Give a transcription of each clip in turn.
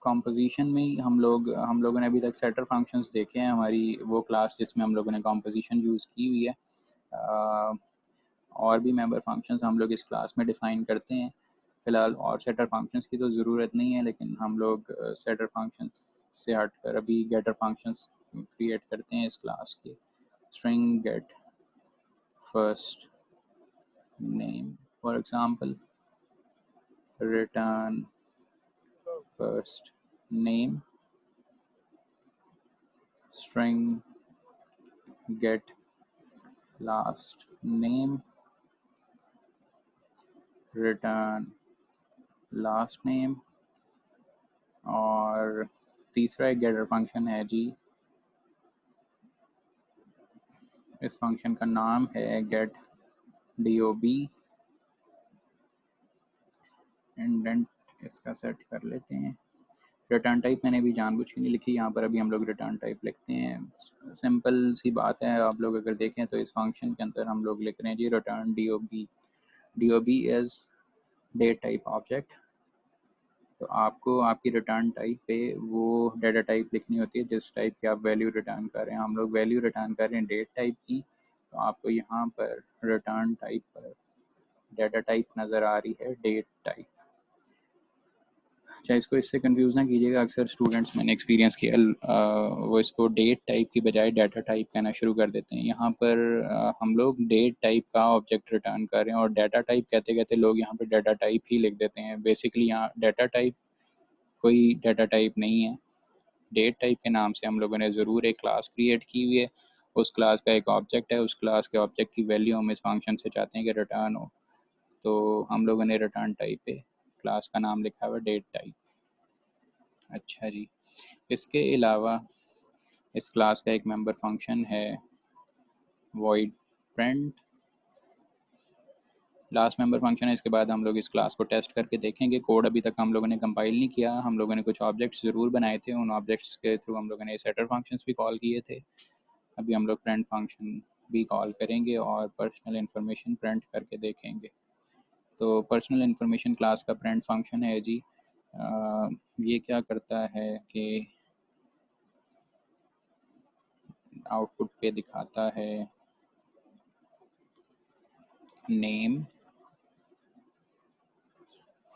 Composition में ही हम लोगों ने अभी तक सेटर फंक्शंस देखे हैं, हमारी वो क्लास जिसमें हम लोगों ने कॉम्पोजिशन यूज़ की हुई है। और भी मेंबर फंक्शंस हम लोग इस क्लास में डिफ़ाइन करते हैं। फ़िलहाल और सेटर फंक्शंस की तो ज़रूरत नहीं है, लेकिन हम लोग सेटर फंक्शंस से हटकर अभी गेटर फंक्शंस क्रिएट करते हैं इस क्लास के। String get first name, for example return first name, string get last name, return last name। और तीसरा एक getter फंक्शन है जी, इस फंक्शन का नाम है get dob। इंडेंट इसका सेट कर लेते हैं। रिटर्न टाइप मैंने भी जानबूझ के नहीं लिखी, यहाँ पर अभी हम लोग रिटर्न टाइप लिखते हैं। सिंपल सी बात है, आप लोग अगर देखें तो इस फंक्शन के अंदर हम लोग लिख रहे हैं जी return dob। dob is date type object. तो आपको आपकी रिटर्न टाइप पे वो डेटा टाइप लिखनी होती है जिस टाइप की आप वैल्यू रिटर्न कर रहे हैं। हम लोग वैल्यू रिटर्न कर रहे हैं डेट टाइप की, तो आपको यहाँ पर रिटर्न टाइप पर डेटा टाइप नज़र आ रही है डेट टाइप। अच्छा, इसको इससे कंफ्यूज ना कीजिएगा, अक्सर स्टूडेंट्स मैंने एक्सपीरियंस किया वो इसको डेट टाइप की बजाय डाटा टाइप कहना शुरू कर देते हैं। यहाँ पर हम लोग डेट टाइप का ऑब्जेक्ट रिटर्न कर रहे हैं और डाटा टाइप कहते कहते लोग यहाँ पर डाटा टाइप ही लिख देते हैं। बेसिकली यहाँ डाटा टाइप कोई डाटा टाइप नहीं है। डेट टाइप के नाम से हम लोगों ने ज़रूर एक क्लास क्रिएट की हुई है, उस क्लास का एक ऑब्जेक्ट है, उस क्लास के ऑब्जेक्ट की वैल्यू हम इस फंक्शन से चाहते हैं कि रिटर्न हो। तो हम लोगों ने रिटर्न टाइप पे क्लास का नाम लिखा हुआ डेट टाइप। अच्छा जी, इसके अलावा इस क्लास का एक मेंबर फंक्शन है void print, last member function है। इसके बाद हम लोग इस क्लास को टेस्ट करके देखेंगे। कोड अभी तक हम लोगों ने कंपाइल नहीं किया, हम लोगों ने कुछ ऑब्जेक्ट्स ज़रूर बनाए थे, उन ऑब्जेक्ट्स के थ्रू हम लोगों ने सेटर फंक्शंस भी कॉल किए थे। अभी हम लोग प्रिंट फंक्शन भी कॉल करेंगे और पर्सनल इन्फॉर्मेशन प्रिंट करके देखेंगे। तो पर्सनल इन्फॉर्मेशन क्लास का प्रिंट फंक्शन है जी, ये क्या करता है कि आउटपुट पे दिखाता है name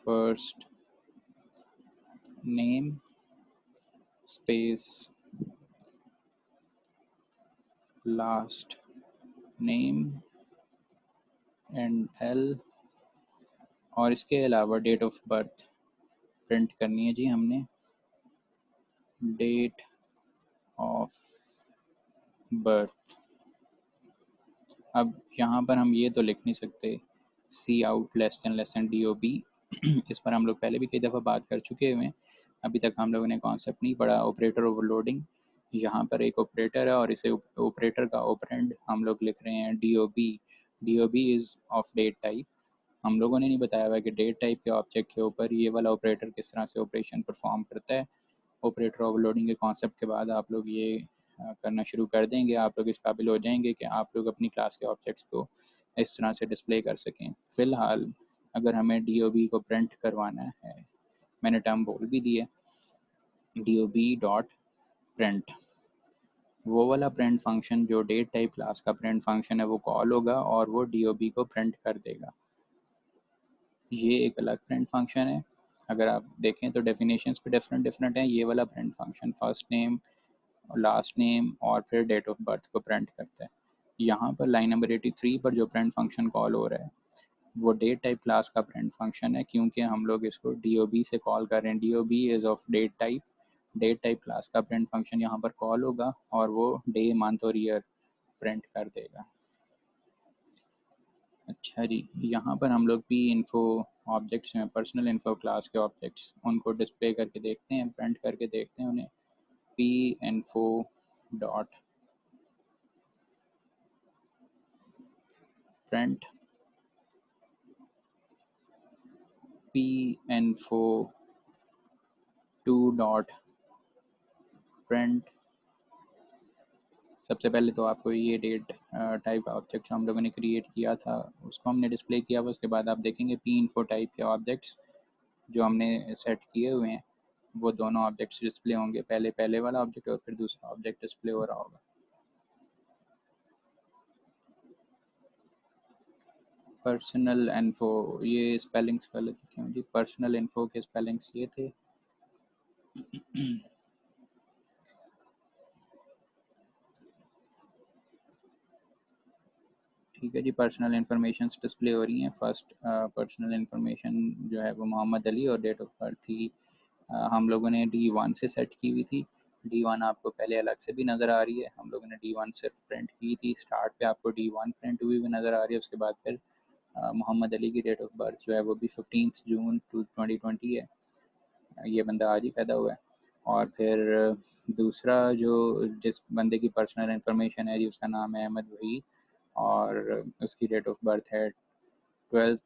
first name space last name and L. और इसके अलावा डेट ऑफ बर्थ प्रिंट करनी है जी हमने, डेट ऑफ बर्थ। अब यहाँ पर हम ये तो लिख नहीं सकते सी आउट लेस देन DOB इस पर हम लोग पहले भी कई दफ़ा बात कर चुके हुए हैं, अभी तक हम लोगों ने कॉन्सेप्ट नहीं पढ़ा। ऑपरेटर ओवरलोडिंग, यहाँ पर एक ऑपरेटर है और इसे ऑपरेटर का ऑपरेंड हम लोग लिख रहे हैं DOB। DOB is of date type. हम लोगों ने नहीं बताया हुआ कि डेट टाइप के ऑब्जेक्ट के ऊपर ये वाला ऑपरेटर किस तरह से ऑपरेशन परफॉर्म करता है। ऑपरेटर ओवरलोडिंग के कॉन्सेप्ट के बाद आप लोग ये करना शुरू कर देंगे, आप लोग इस काबिल हो जाएंगे कि आप लोग अपनी क्लास के ऑब्जेक्ट्स को इस तरह से डिस्प्ले कर सकें। फ़िलहाल अगर हमें DOB को प्रिंट करवाना है, मैंने टर्म बोल भी दिया, DOB डॉट प्रिंट, वो वाला प्रिंट फंक्शन जो डेट टाइप क्लास का प्रिंट फंक्शन है वो कॉल होगा और वो DOB को प्रिंट कर देगा। ये एक अलग प्रिंट फंक्शन है। अगर आप देखें तो डेफिनेशंस पे डिफरेंट हैं। ये वाला प्रिंट फंक्शन फर्स्ट नेम और लास्ट नेम और फिर डेट ऑफ बर्थ को प्रिंट करता है। यहाँ पर लाइन नंबर 83 पर जो प्रिंट फंक्शन कॉल हो रहा है वो डेट टाइप क्लास का प्रिंट फंक्शन है, क्योंकि हम लोग इसको DOB से कॉल कर रहे हैं। DOB is of date type. Date type class का प्रिंट फंक्शन यहाँ पर कॉल होगा और वो डे मंथ और ईयर प्रिंट कर देगा। अच्छा जी, यहाँ पर हम लोग पी इन्फो ऑब्जेक्ट्स में पर्सनल इन्फो क्लास के ऑब्जेक्ट्स उनको डिस्प्ले करके देखते हैं, प्रिंट करके देखते हैं उन्हें। P info dot print P info two dot print. सबसे पहले तो आपको ये डेट टाइप ऑब्जेक्ट जो हम लोगों ने क्रिएट किया था उसको हमने डिस्प्ले किया हुआ। उसके बाद आप देखेंगे पी इन्फो टाइप के ऑब्जेक्ट्स जो हमने सेट किए हुए हैं वो दोनों ऑब्जेक्ट्स डिस्प्ले होंगे, पहले वाला ऑब्जेक्ट और फिर दूसरा ऑब्जेक्ट डिस्प्ले हो रहा होगा। पर्सनल इन्फो, ये स्पेलिंग्स गलत क्यों जी? पर्सनल इन्फो के स्पेलिंग्स ये थे। ठीक है जी, पर्सनल इन्फॉर्मेशन डिस्प्ले हो रही हैं। फर्स्ट पर्सनल इन्फॉर्मेशन जो है वो मोहम्मद अली और डेट ऑफ बर्थ थी हम लोगों ने D1 से सेट की हुई थी। D1 आपको पहले अलग से भी नज़र आ रही है, हम लोगों ने D1 सिर्फ प्रिंट की थी। स्टार्ट पे आपको D1 प्रिंट हुई हुई नज़र आ रही है। उसके बाद फिर मोहम्मद अली की डेट ऑफ बर्थ जो है वो भी 15 जून 2020 है। ये बंदा आज ही पैदा हुआ है। और फिर दूसरा जो जिस बंदे की पर्सनल इन्फॉर्मेशन है जी, उसका नाम है अहमद वहीद और उसकी डेट ऑफ बर्थ है 12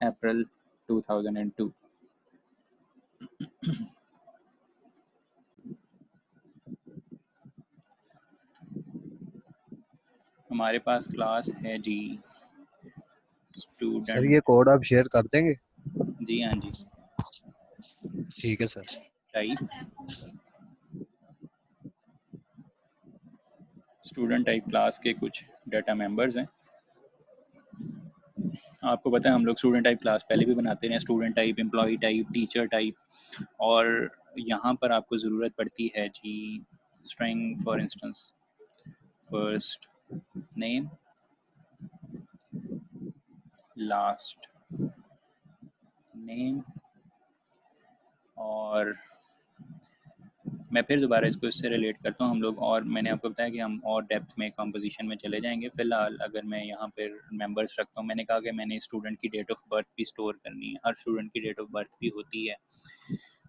अप्रैल 2002। हमारे पास क्लास है जी सर स्टूडेंट। ये कोड आप शेयर कर देंगे? जी हाँ जी। ठीक है sir. Type student type class के कुछ डाटा मेंबर्स हैं। आपको पता है हम लोग स्टूडेंट टाइप क्लास पहले भी बनाते हैं, student type, employ type, teacher type. और यहाँ पर आपको ज़रूरत पड़ती है जी string. For instance first name, last name. और मैं फिर दोबारा इसको इससे रिलेट करता हूँ हम लोग, और मैंने आपको बताया कि हम और डेप्थ में कंपोजिशन में चले जाएंगे। फ़िलहाल अगर मैं यहाँ पर मेंबर्स रखता हूँ, मैंने कहा कि मैंने स्टूडेंट की डेट ऑफ बर्थ भी स्टोर करनी है। हर स्टूडेंट की डेट ऑफ बर्थ भी होती है,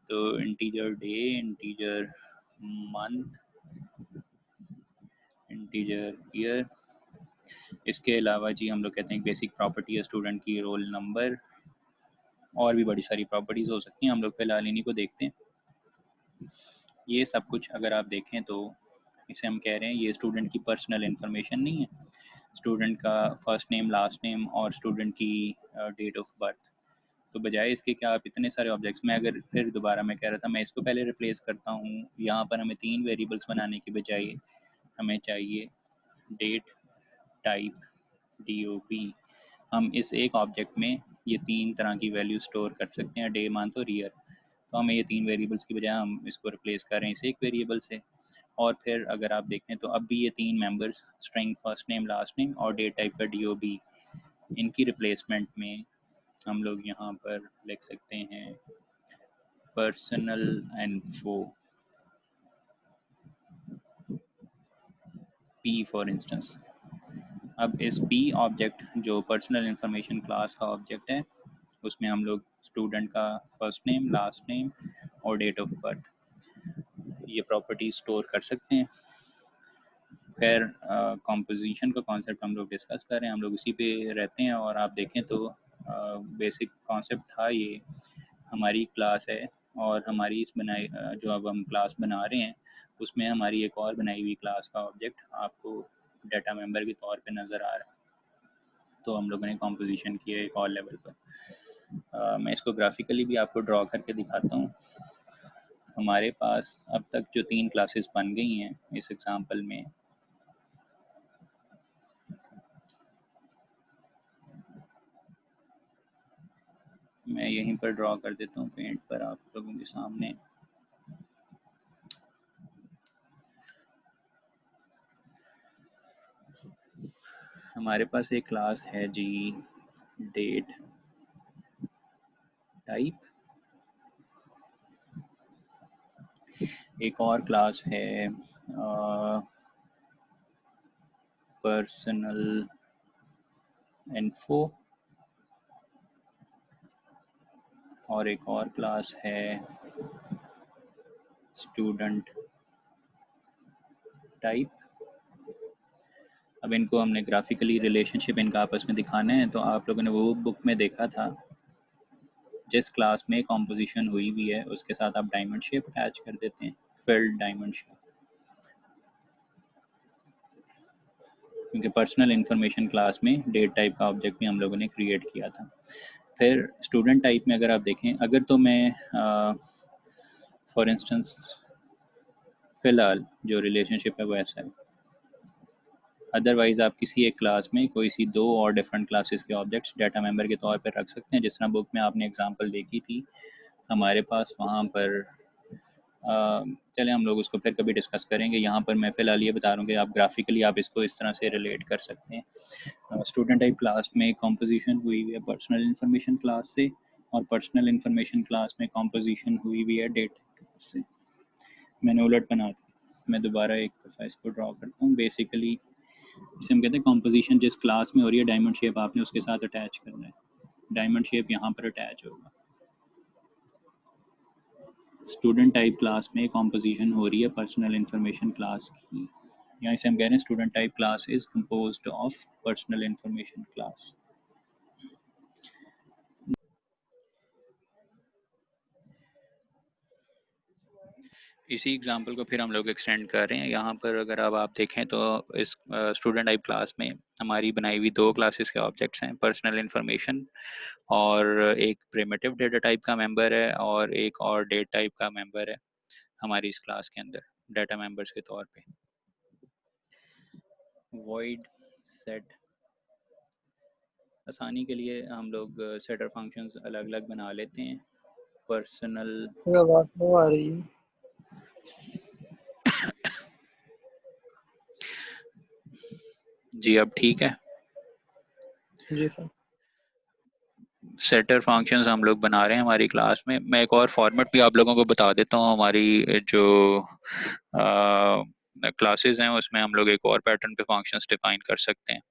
तो integer day, integer month, integer year. इसके अलावा जी हम लोग कहते हैं बेसिक प्रॉपर्टी है स्टूडेंट की रोल नंबर, और भी बड़ी सारी प्रॉपर्टीज़ हो सकती हैं। हम लोग फ़िलहाल इन्हीं को देखते हैं। ये सब कुछ अगर आप देखें तो इसे हम कह रहे हैं ये स्टूडेंट की पर्सनल इन्फॉर्मेशन नहीं है। स्टूडेंट का फर्स्ट नेम, लास्ट नेम और स्टूडेंट की डेट ऑफ बर्थ। तो बजाय इसके क्या आप इतने सारे ऑब्जेक्ट्स में, अगर फिर दोबारा मैं कह रहा था मैं इसको पहले रिप्लेस करता हूँ, यहाँ पर हमें 3 वेरिएबल्स बनाने की बजाय हमें चाहिए डेट, टाइप, DOB। हम इस एक ऑब्जेक्ट में ये 3 तरह की वैल्यू स्टोर कर सकते हैं, डे, मंथ और ईयर। तो हमें ये 3 वेरिएबल्स की बजाय हम इसको रिप्लेस कर रहे हैं इस एक वेरिएबल से। और फिर अगर आप देखें तो अब भी ये 3 members string, first name, last name और डेट टाइप का DOB, इनकी रिप्लेसमेंट में हम लोग यहाँ पर लिख सकते हैं personal info P for instance. अब इस P ऑब्जेक्ट जो पर्सनल इंफॉर्मेशन क्लास का ऑब्जेक्ट है, उसमें हम लोग स्टूडेंट का फर्स्ट नेम, लास्ट नेम और डेट ऑफ बर्थ ये प्रॉपर्टी स्टोर कर सकते हैं। खैर कॉम्पोजिशन का कॉन्सेप्ट हम लोग डिस्कस कर रहे हैं, हम लोग उसी पे रहते हैं। और आप देखें तो बेसिक कॉन्सेप्ट था ये। हमारी क्लास है और हमारी इस बनाई जो अब हम क्लास बना रहे हैं उसमें हमारी एक और बनाई हुई क्लास का ऑब्जेक्ट आपको डाटा मेंबर के तौर पे नज़र आ रहा है। तो हम लोगों ने कॉम्पोजिशन किया एक और लेवल पर। मैं इसको ग्राफिकली भी आपको ड्रॉ करके दिखाता हूँ। हमारे पास अब तक जो 3 क्लासेस बन गई हैं इस एग्जांपल में, मैं यहीं पर ड्रॉ कर देता हूँ पेंट पर आप लोगों के सामने। हमारे पास एक क्लास है जी डेट टाइप, एक और क्लास है पर्सनल इन्फो, और एक और क्लास है स्टूडेंट टाइप। अब इनको हमने ग्राफिकली रिलेशनशिप इनका आपस में दिखाना है। तो आप लोगों ने वो बुक में देखा था जिस क्लास में कॉम्पोजिशन हुई हुई है उसके साथ आप डायमंड शेप अटैच कर देते हैं, फिल्ड डायमंड शेप। क्योंकि पर्सनल इन्फॉर्मेशन क्लास में डेट टाइप का ऑब्जेक्ट भी हम लोगों ने क्रिएट किया था। फिर स्टूडेंट टाइप में अगर आप देखें, अगर तो मैं फॉर इंस्टेंस फ़िलहाल जो रिलेशनशिप है वो ऐसा है, अदरवाइज़ आप किसी एक क्लास में कोई सी दो और डिफरेंट क्लासेस के ऑब्जेक्ट्स डाटा मेंबर के तौर पर रख सकते हैं। जिस तरह बुक में आपने एग्जांपल देखी थी हमारे पास, वहाँ पर चलें हम लोग उसको फिर कभी डिस्कस करेंगे। यहाँ पर मैं फ़िलहाल ये बता रहा हूँ कि आप ग्राफिकली आप इसको इस तरह से रिलेट कर सकते हैं। स्टूडेंट टाइप क्लास में कॉम्पोजिशन हुई हुई है पर्सनल इन्फॉर्मेशन क्लास से, और पर्सनल इन्फॉर्मेशन क्लास में कॉम्पोजिशन हुई हुई है डेटा क्लास से। मैंने उलट बना दी, मैं दोबारा एक दफ़ा इसको ड्रॉ करता हूँ। बेसिकली इसे हम कहते हैं कॉम्पोजिशन जिस क्लास में हो रही है, डायमंड शेप आपने उसके साथ अटैच करना है, डायमंड शेप यहाँ पर अटैच होगा। स्टूडेंट टाइप क्लास में कॉम्पोजिशन हो रही है पर्सनल इन्फॉर्मेशन क्लास की, यहाँ से हम कह रहे हैं student type class is composed of personal information class. इसी एग्जांपल को फिर हम लोग एक्सटेंड कर रहे हैं। यहाँ पर अगर अब आप देखें तो इस स्टूडेंट टाइप क्लास में हमारी बनाई हुई दो क्लासेस के ऑब्जेक्ट्स हैं, पर्सनल इन्फॉर्मेशन और एक प्रिमिटिव डेटा टाइप का मेंबर है, और एक और डेट टाइप का मेंबर है हमारी इस क्लास के अंदर डाटा मेंबर्स के तौर पे। वॉइड सेट, आसानी के लिए हम लोग सेटर फंक्शंस अलग अलग बना लेते हैं। पर्सनल आवाज नहीं आ रही है। जी अब ठीक है। जी सर। सेटर फंक्शंस हम लोग बना रहे हैं हमारी क्लास में। मैं एक और फॉर्मेट भी आप लोगों को बता देता हूँ। हमारी जो क्लासेस हैं उसमें हम लोग एक और पैटर्न पे फंक्शंस डिफाइन कर सकते हैं।